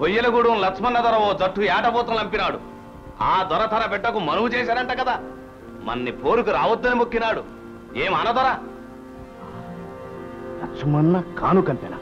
కొయ్యలగూడెం లక్ష్మణ దొర ఓ జట్టు ఏటబోతులు నంపినాడు. ఆ దొర తన బిడ్డకు మనువు చేశారంట కదా, మన్ని పోరుకు రావద్దని మొక్కినాడు. ఏం అనదొర? లక్ష్మణ కానుకంతేనా?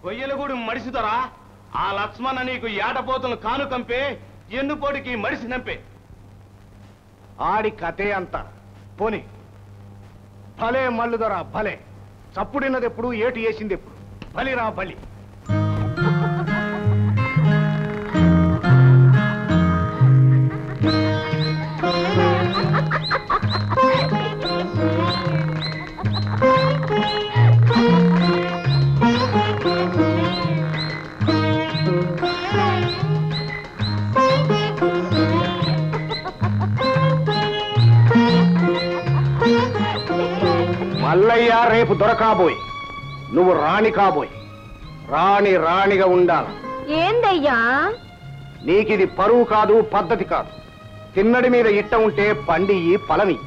కొయ్యలగూడెం మడిసిదొరా, ఆ లక్ష్మణ నీకు ఏటపోతులు కానుకంపే, ఎన్నుపోటికి మడిసి నంపే. ఆడి కథే అంత. పోని భలే మల్లుదొరా భలే. చప్పుడిన్నది ఎప్పుడు, ఏటు వేసింది ఎప్పుడు. బలిరా బలి. మల్లయ్య రేపు దొరకాబోయ్, నువ్వు రాణి కాబోయ్. రాణి రాణిగా ఉండాల. ఏందయ్యా నీకిది పరువు కాదు, పద్ధతి కాదు. తిన్నడి మీద ఇట్ట ఉంటే పండి పలమి.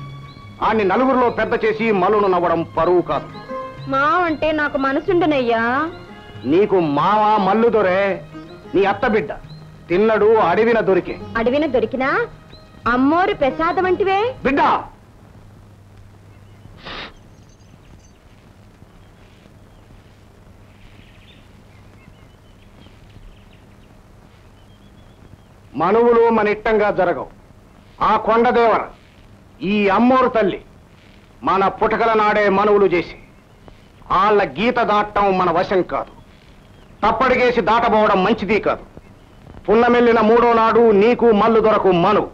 ఆన్ని నలుగురిలో పెద్ద చేసి మలును నవ్వడం పరువు కాదు. మా అంటే నాకు మనసుండనయ్యా. నీకు మావా మల్లు దొరే, నీ అత్త బిడ్డ. తిన్నడు అడవిన దొరికే. అడవిన దొరికినా అమ్మోరు ప్రసాదం అంటివే బిడ్డ. మనువులు మన ఇట్టంగా జరగవు. ఆ కొండదేవర, ఈ అమ్మోరు తల్లి మన పుటకల నాడే మనువులు చేసి వాళ్ళ గీత దాటం మన వశం కాదు. తప్పడిగేసి దాటబోవడం మంచిది కాదు. పున్నమెల్లిన మూడో నాడు నీకు మల్లు దొరకు మనువు.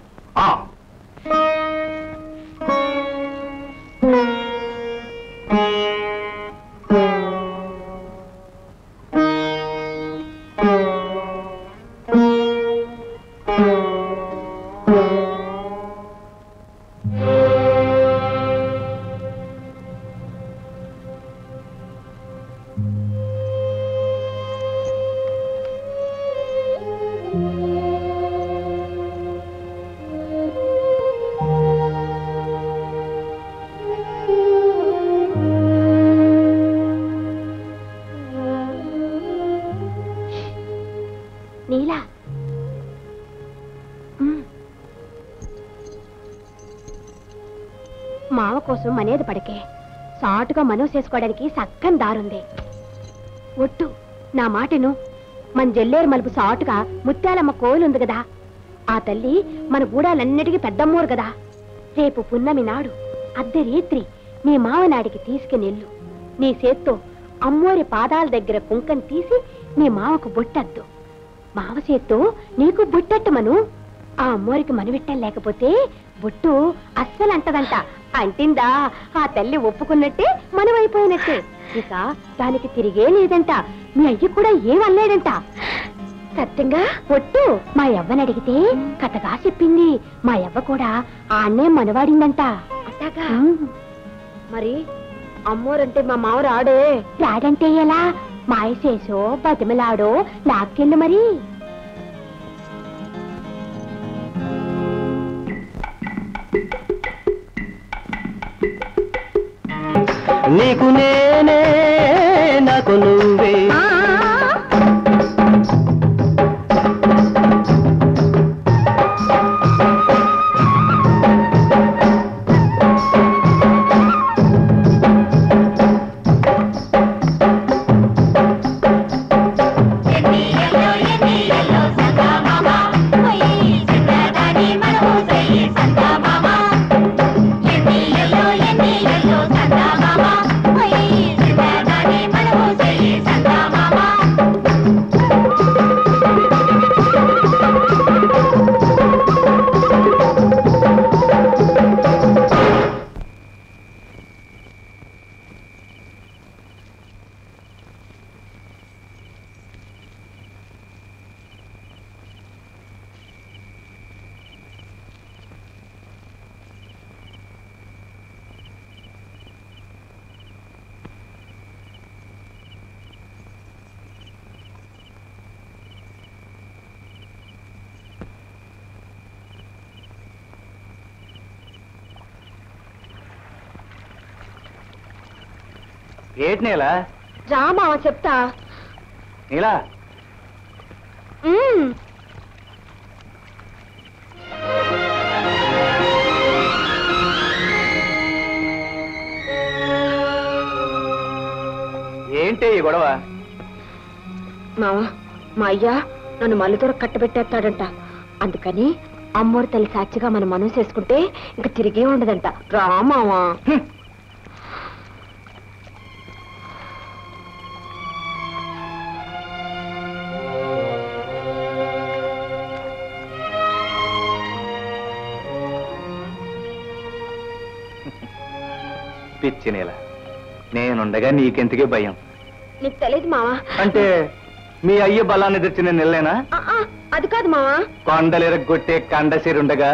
మావ కోసం మనేది పడకే, సాటుగా మనో చేసుకోవడానికి సక్కని దారుంది. ఒట్టు నా మాటను మన జల్లేరు మలుపు సాటుగా ముత్యాలమ్మ కోయిలు ఉంది కదా, ఆ తల్లి మన గూడాలన్నిటికీ పెద్దమ్మోరు కదా. రేపు పున్నమి నాడు అర్ధరేత్రి నీ మావనాడికి తీసుకునెళ్ళు. నీ చేత్తో అమ్మోరి పాదాల దగ్గర కుంకం తీసి నీ మావకు బొట్టద్దు. మావ చేత్తో నీకు బొట్టట్టుమను. ఆ అమ్మోరికి మనవిట్టం లేకపోతే బొట్టు అస్సలు అంటదంట. అంటిందా ఆ తల్లి ఒప్పుకున్నట్టే మనమైపోయినట్టే. ఇక దానికి తిరిగే లేదంట. మీ అయ్య కూడా ఏమనలేడంట. సత్యంగా ఒట్టు మా యవ్వని అడిగితే కథగా చెప్పింది. మా యవ్వ కూడా ఆ అన్నే మనవాడిందంట. అట్టాగా మరి అమ్మోరంటే మా మావ రాడే. రాడంటే ఎలా? మాయసేసో బతిమలాడో లాక్కెళ్ళు మరి. నీకు నేనే నాకు నువ్వే. ఏంటి నీలా? రామా చెప్తా. నీలా ఏంటి ఈ గొడవ? మావా మా అయ్యా నన్ను మల్లిదొర కట్టబెట్టేస్తాడంట. అందుకని అమ్మోరు తల్లి సాక్షిగా మనం మనసు చేసుకుంటే ఇంక తిరిగే ఉండదంట. రామావా పిచ్చి నీల, నేనుండగా నీకెందుకే భయం? నీకు తెలియదు మావా. అంటే మీ అయ్య బలాన్ని తెచ్చి నేను వెళ్ళేనా? అది కాదు మావా. కొండలిరగొట్టే కండసిరుండగా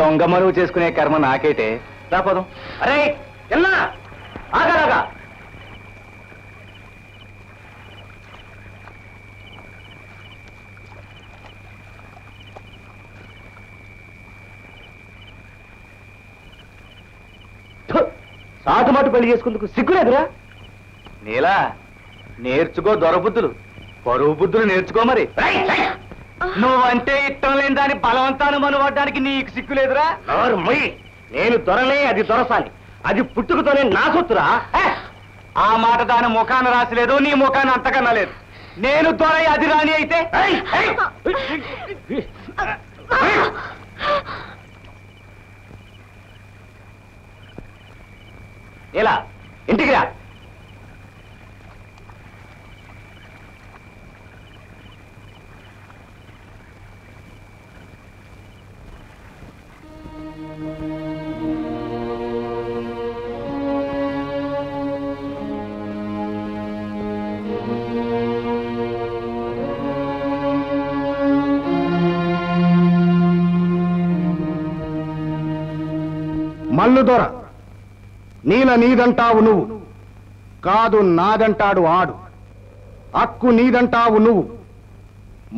దొంగ మనువు చేసుకునే కర్మ నాకేటే. రాపోదాం. అరే ఎల్లా ఆగరాగా. సాటుమాటు పెళ్లి చేసుకుందుకు సిగ్గులేదురా? నీలా నేర్చుకో దొరబుద్ధులు, పరువు బుద్ధులు నేర్చుకో. మరి నువ్వంటే ఇష్టం లేని దాన్ని బలవంతాన్ని మనువడ్డానికి నీకు సిగ్గులేదురా? నేను దొరలే, అది దొరసాలి. అది పుట్టుకతోనే నా సొత్తురా. ఆ మాట దాని ముఖాన రాసిలేదు, నీ ముఖాన్ని అంతకన్నా లేదు. నేను దొరై అది రాని అయితే ఎలా ఇంటికి రా. మల్లుదొర, నీల నీదంటావు నువ్వు, కాదు నాదంటాడు ఆడు. అక్కు నీదంటావు నువ్వు,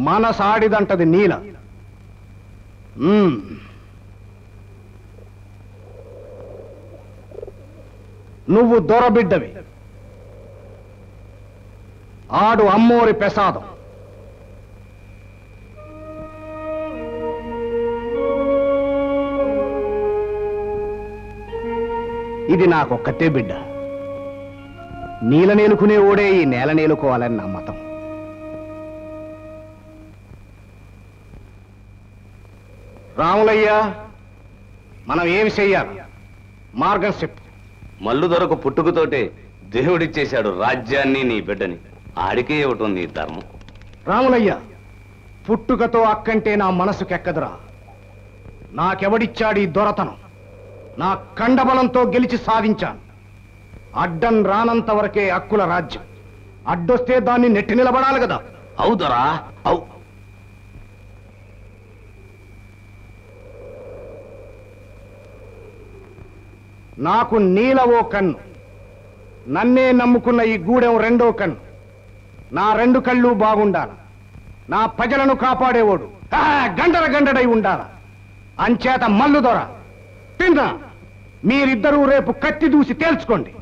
మనసాడిదంటది నీల. నువ్వు దొరబిడ్డవి, ఆడు అమ్మోరి ప్రసాదం. ఇది నాకొక్కతే బిడ్డ. నీల నేలుకునే ఓడే ఈ నేల నేలుకోవాలని నా మతం. రాములయ్య, మనం ఏమి చెయ్యాలి? మార్గం చెప్పు. మల్లు దొరకు పుట్టుకతోటే దేవుడిచ్చేశాడు రాజ్యాన్ని నీ బిడ్డని. ఆడికే ఇవ్వటం నీ ధర్మం. రాములయ్య, పుట్టుకతో అక్కంటే నా మనసుకెక్కదురా. నాకెవడిచ్చాడు ఈ దొరతనం? నా కండబలంతో గెలిచి సాధించాను. అడ్డం రానంత వరకే హక్కుల రాజ్యం. అడ్డొస్తే దాన్ని నెట్టి నిలబడాలి కదా. అవుదరా అవు. నాకు నీలవో కన్ను, నన్నే నమ్ముకున్న ఈ గూడెం రెండో కన్ను. నా రెండు కళ్ళు బాగుండాల. నా ప్రజలను కాపాడేవాడు గండర గండడై ఉండాల. అంచేత మల్లు దొర తిన్నా, మీరిద్దరూ రేపు కత్తి దూసి తేల్చుకోండి.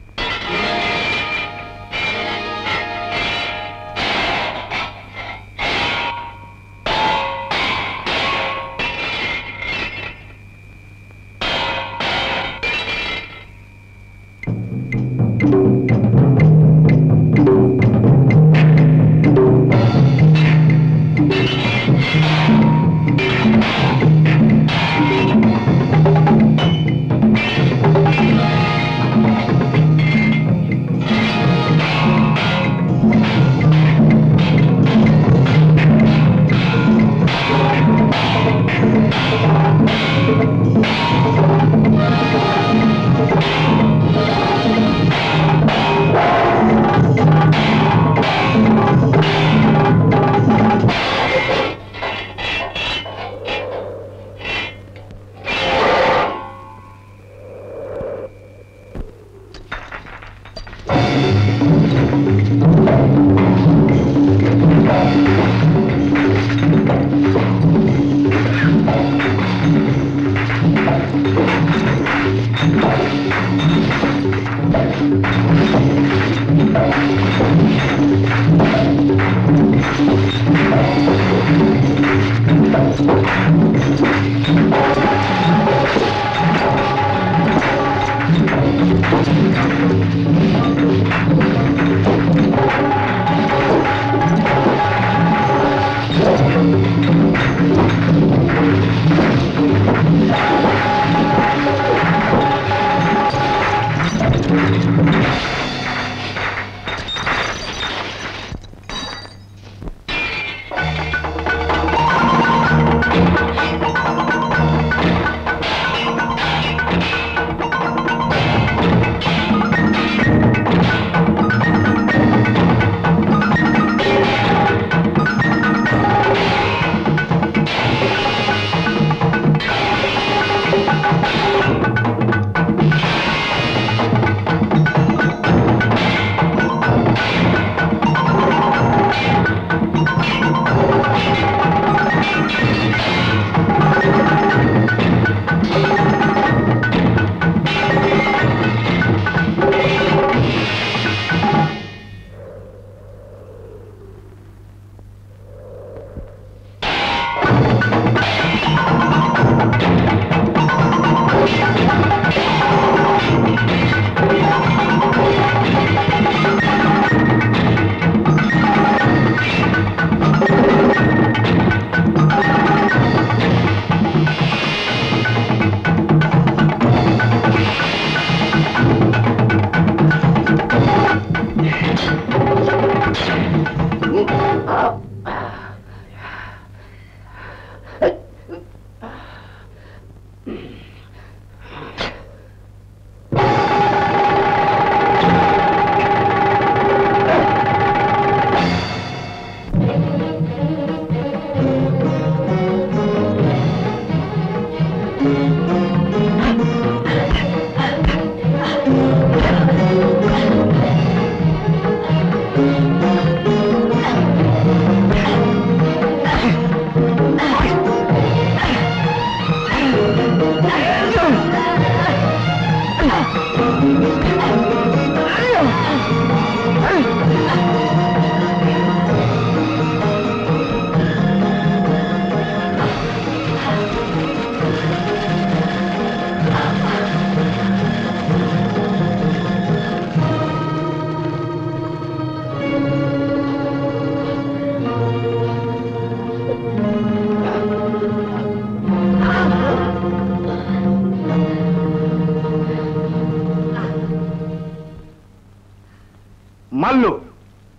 మల్లు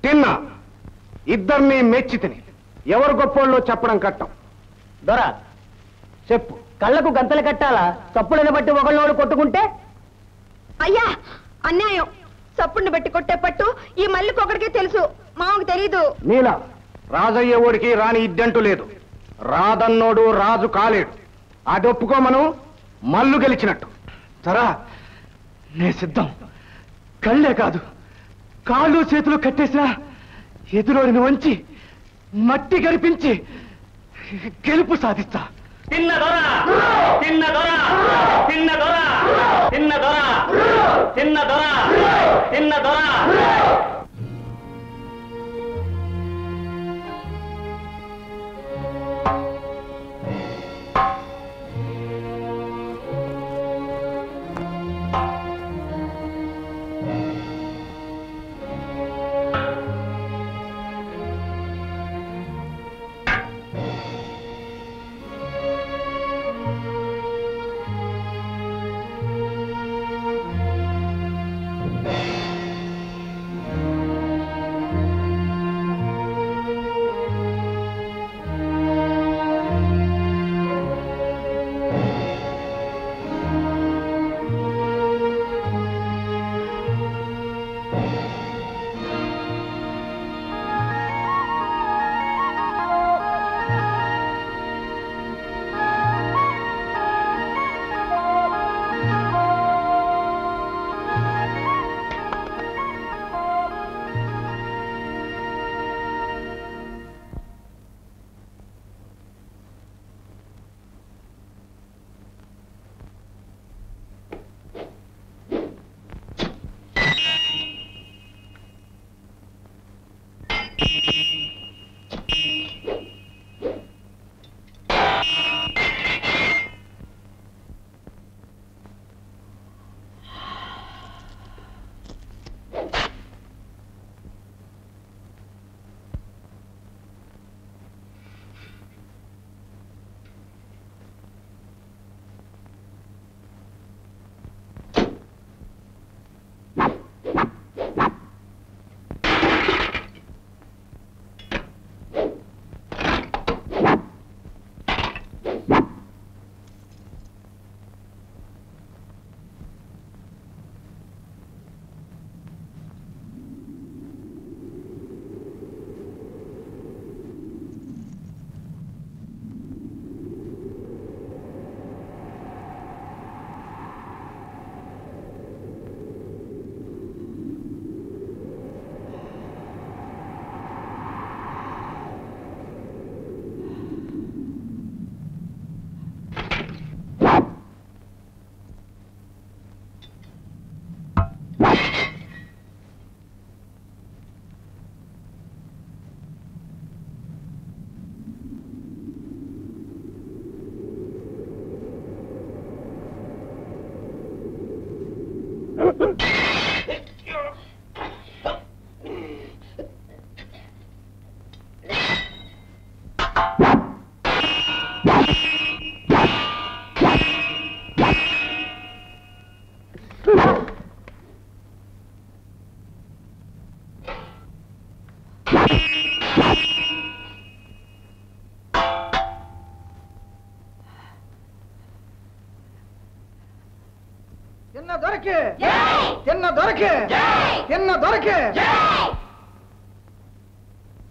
తిన్నా ఇద్దరిని మెచ్చి తిని ఎవరు గొప్పోళ్ళో చెప్పడం కట్టం. దొరా చెప్పు, కళ్ళకు గంతలు కట్టాలా? తప్పులను బట్టి ఒకళ్ళోడు కొట్టుకుంటే? అయ్యా అన్యాయం. చప్పుడిని బట్టి కొట్టే పట్టు ఈ మల్లికొకడికే తెలుసు, మామకు తెలీదు. నీలా రాజయ్య ఓడికి రాని ఇద్దంటూ లేదు. రాదన్నోడు రాజు కాలేడు. అది ఒప్పుకోమను. మల్లు గెలిచినట్టు. సరా నే సిద్ధం. కళ్ళే కాదు, కాళ్ళు చేతులు కట్టేసినా ఎదురోడిని వంచి మట్టి గరిపించి గెలుపు సాధిస్తా. తిన్న దొర తిన్న దొర తిన్న దొర తిన్న దొర తిన్న దొర తిన్న దొర.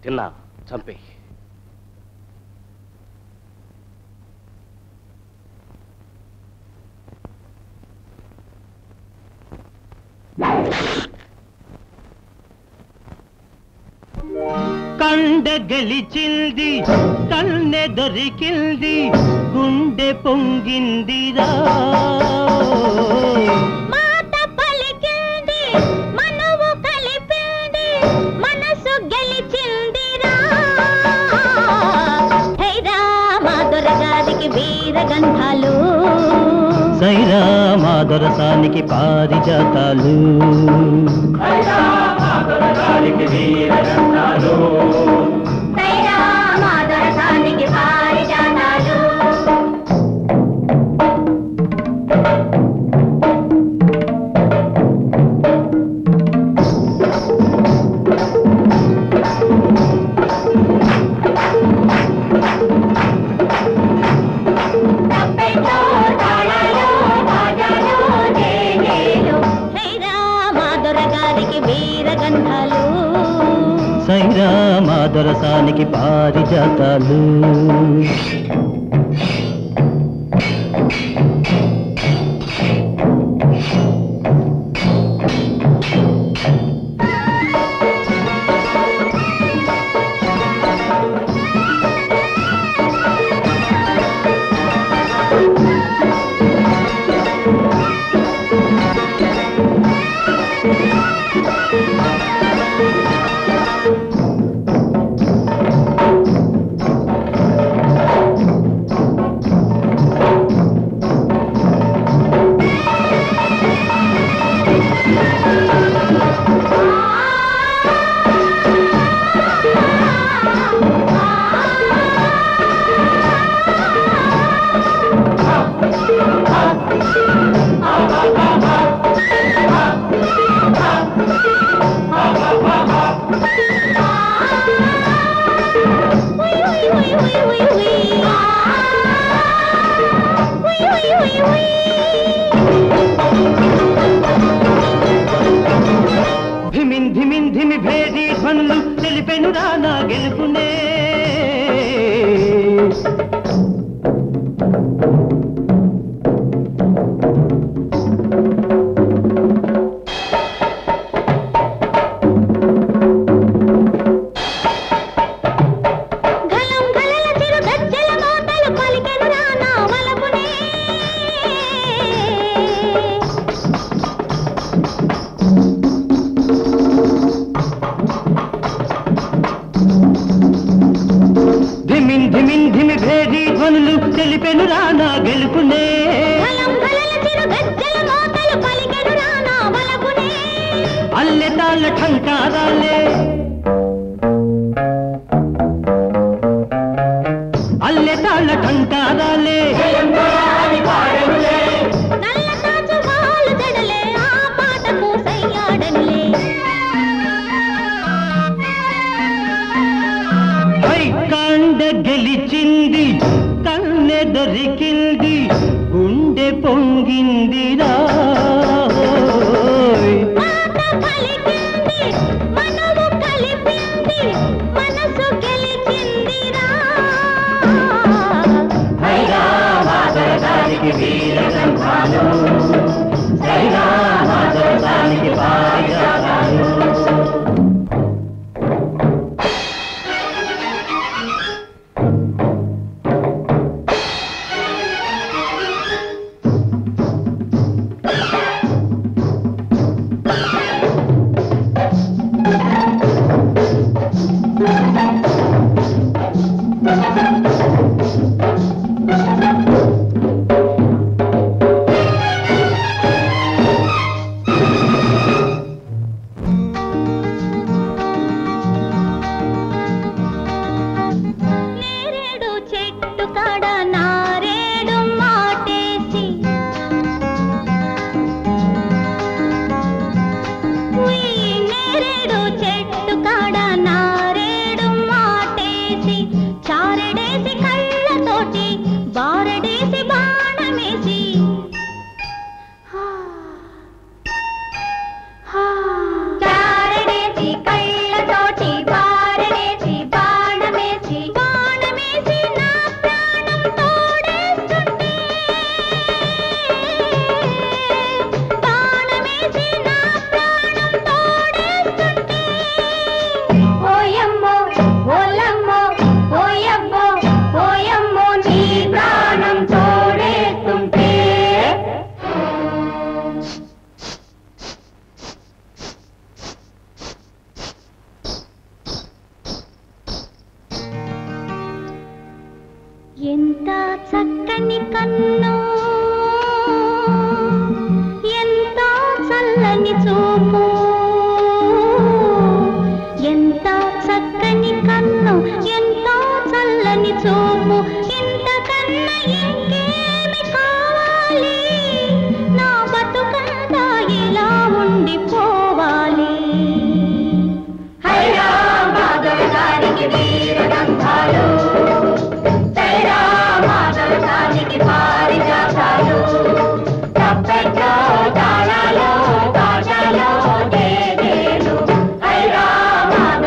తిన్నా చంపే. కండ గెలిచింది, కన్నె దొరికింది, గుండె పొంగిందిరా. మాట పలికింది, మనవు కలిపింది, మనసు గెలిచిందిరా. హే రామా దొరగారికి వీరగంధాలు, సైరా మా దొరసానికి పారిజాతాలు. సైరా మాదరసానికి పారిజాతాలు. ధిమిన్ భేరీ ధ్వనులు తెలిపెనురా నా గెలుపునే. ధిమి భేరీ ధ్వనులు తెలిపెనురా నా గెలుపునే. అల్లె తాళ్ళ ఠంకారాలే అల్లె తాళ్ళ ఠంకారాలే కండ గెలిచింది కన్నె దొరికింది గుండె పొంగిందిరా. ఎంత చక్కని కన్ను, ఎంత చల్లని చూపు, ఎంత చక్కని కన్ను, ఎంత చల్లని చూపు, ఇంతకన్నా ఇంకేమి కావాలి, నా బతుకంతా ఇలా ఉండిపోవాలి. హైరాబాద్ వీరగంధాలు, పారిజాతాలు, తప్పెట్లో తాళాలో తాజాలో దేదేలు, హైరాబాద్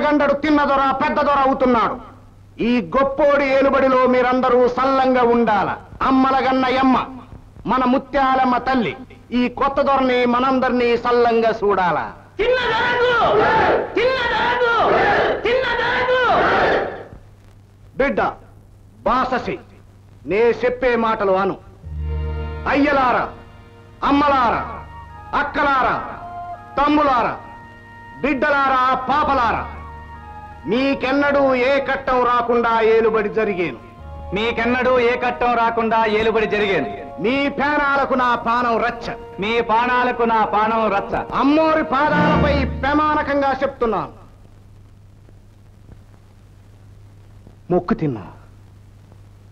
గండడు తిన్న దొర పెద్ద దొర అవుతున్నాడు. ఈ గొప్పోడి ఏలుబడిలో మీరందరూ సల్లంగా ఉండాల. అమ్మలగన్న యమ్మ మన ముత్యాలమ్మ తల్లి ఈ కొత్త దొరని మనందరినీ సల్లంగా చూడాల. బిడ్డ బాససి నే చెప్పే మాటలు అను. అయ్యలారా, అమ్మలారా, అక్కలారా, తమ్ములారా, బిడ్డలారా, పాపలారా, మీకెన్నడూ ఏ కట్టం రాకుండా ఏలుబడి జరిగేను. మీకెన్నడూ ఏ కట్టం రాకుండా ఏలుబడి జరిగేను. మీ ప్రాణాలకు నా పానం రచ్చ. మీ పానాలకు నా పానం రచ్చ. అమ్మోరి పాదాలపై ప్రమాణకంగా చెప్తున్నాను. మొక్కు తిన్నా.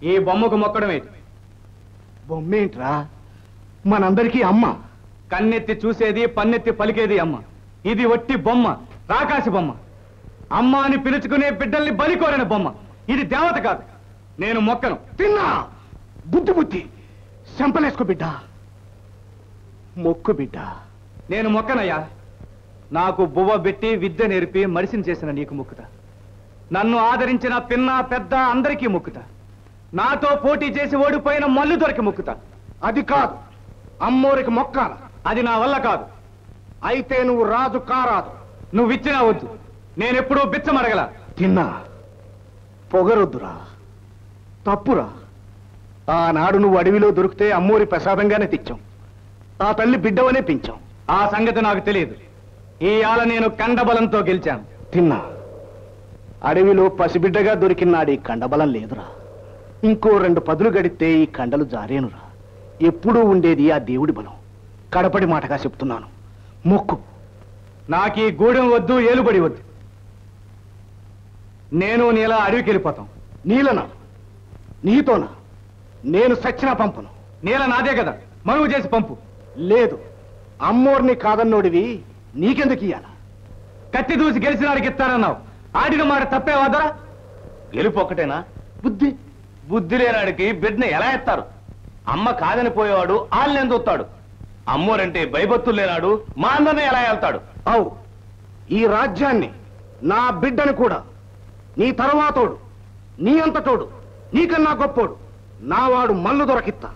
ఈ బొమ్మకు మొక్కడమేంటి? బొమ్మేంట్రా? మనందరికీ అమ్మ. కన్నెత్తి చూసేది, పన్నెత్తి పలికేది అమ్మ. ఇది ఒట్టి బొమ్మ, రాకాసి బొమ్మ. అమ్మ అని పిలుచుకునే బిడ్డల్ని బలికోరని బొమ్మ. ఇది దేవత కాదు. నేను మొక్కను. తిన్నా. బుద్ధి బుద్ధి చెంపలేసుకో బిడ్డ. మొక్కు బిడ్డ. నేను మొక్కనయ్యా. నాకు బువ్వ పెట్టి విద్య నేర్పి మనిషిని చేసిన నీకు మొక్కుతా. నన్ను ఆదరించిన పిన్న పెద్ద అందరికీ మొక్కుతా. నాతో పోటీ చేసి ఓడిపోయిన మల్లు దొరికి మొక్కుతా. అది కాదు, అమ్మోరికి మొక్కాల. అది నా వల్ల కాదు. అయితే నువ్వు రాజు కారాదు. నువ్వు ఇచ్చినా వద్దు. నేనెప్పుడూ బిచ్చమడగల. తిన్నా. పొగరొద్దురా, తప్పురా. ఆనాడు నువ్వు అడవిలో దొరికితే అమ్మోరి ప్రసాదంగానే తెచ్చాం. ఆ తల్లి బిడ్డవనే పెంచాం. ఆ సంగతి నాకు తెలియదు. ఈ ఆల నేను కండబలంతో గెలిచాను. తిన్నా. అడవిలో పసిబిడ్డగా దొరికినాడు ఈ కండబలం లేదురా. ఇంకో 2 పదులు గడితే ఈ కండలు జారేనురా. ఎప్పుడూ ఉండేది ఆ దేవుడి బలం. కడపడి మాటగా చెప్తున్నాను, మొక్కు. నాకీ గూడెం వద్దు, ఏలుబడి వద్దు. నేను నీలా అడవికి వెళ్ళిపోతాం. నీలనా? నీతోనా? నేను సచ్చినా పంపను. నీల నాదే కదా, మనువు చేసి పంపు. లేదు, అమ్మోర్ని కాదన్నోడివి నీకెందుకు ఇయ్యాల? కత్తి దూసి గెలిచిన వాడికి ఇస్తానన్నావు. ఆడిన మాట తప్పే వదరా. గెలుపు ఒక్కటేనా? బుద్ధి లేనాడికి బిడ్డని ఎలా ఎత్తారు? అమ్మ కాదని పోయేవాడు ఆళ్ళెందుతాడు. అమ్మోరంటే భయభత్తులు లేనాడు మా అందరినీ ఎలా వెళ్తాడు? అవు, ఈ రాజ్యాన్ని, నా బిడ్డని కూడా, నీ తర్వాతోడు, నీ అంతటోడు, నీకన్నా గొప్పోడు నావాడు మల్లు దొరకిత్తా.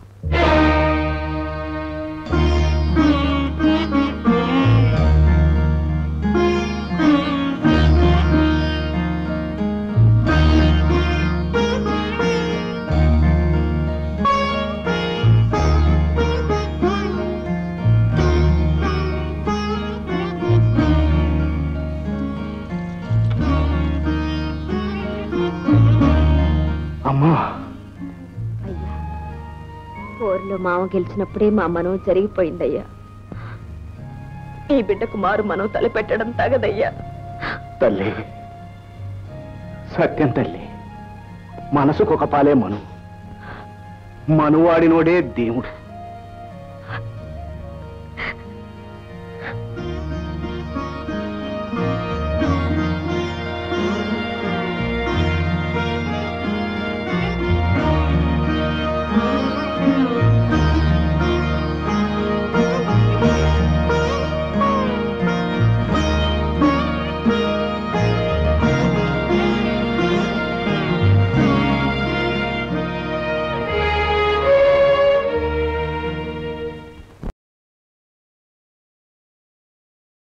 అమ్మా, అయ్యా, పోరులో మామ గెలిచినప్పుడే మా మనం జరిగిపోయిందయ్యా. ఈ బిడ్డకు మారు మనం తలపెట్టడం తగదయ్యా. తల్లి, సత్యం తల్లి, మనసుకొక పాలే మనువాడినోడే దేవుడు.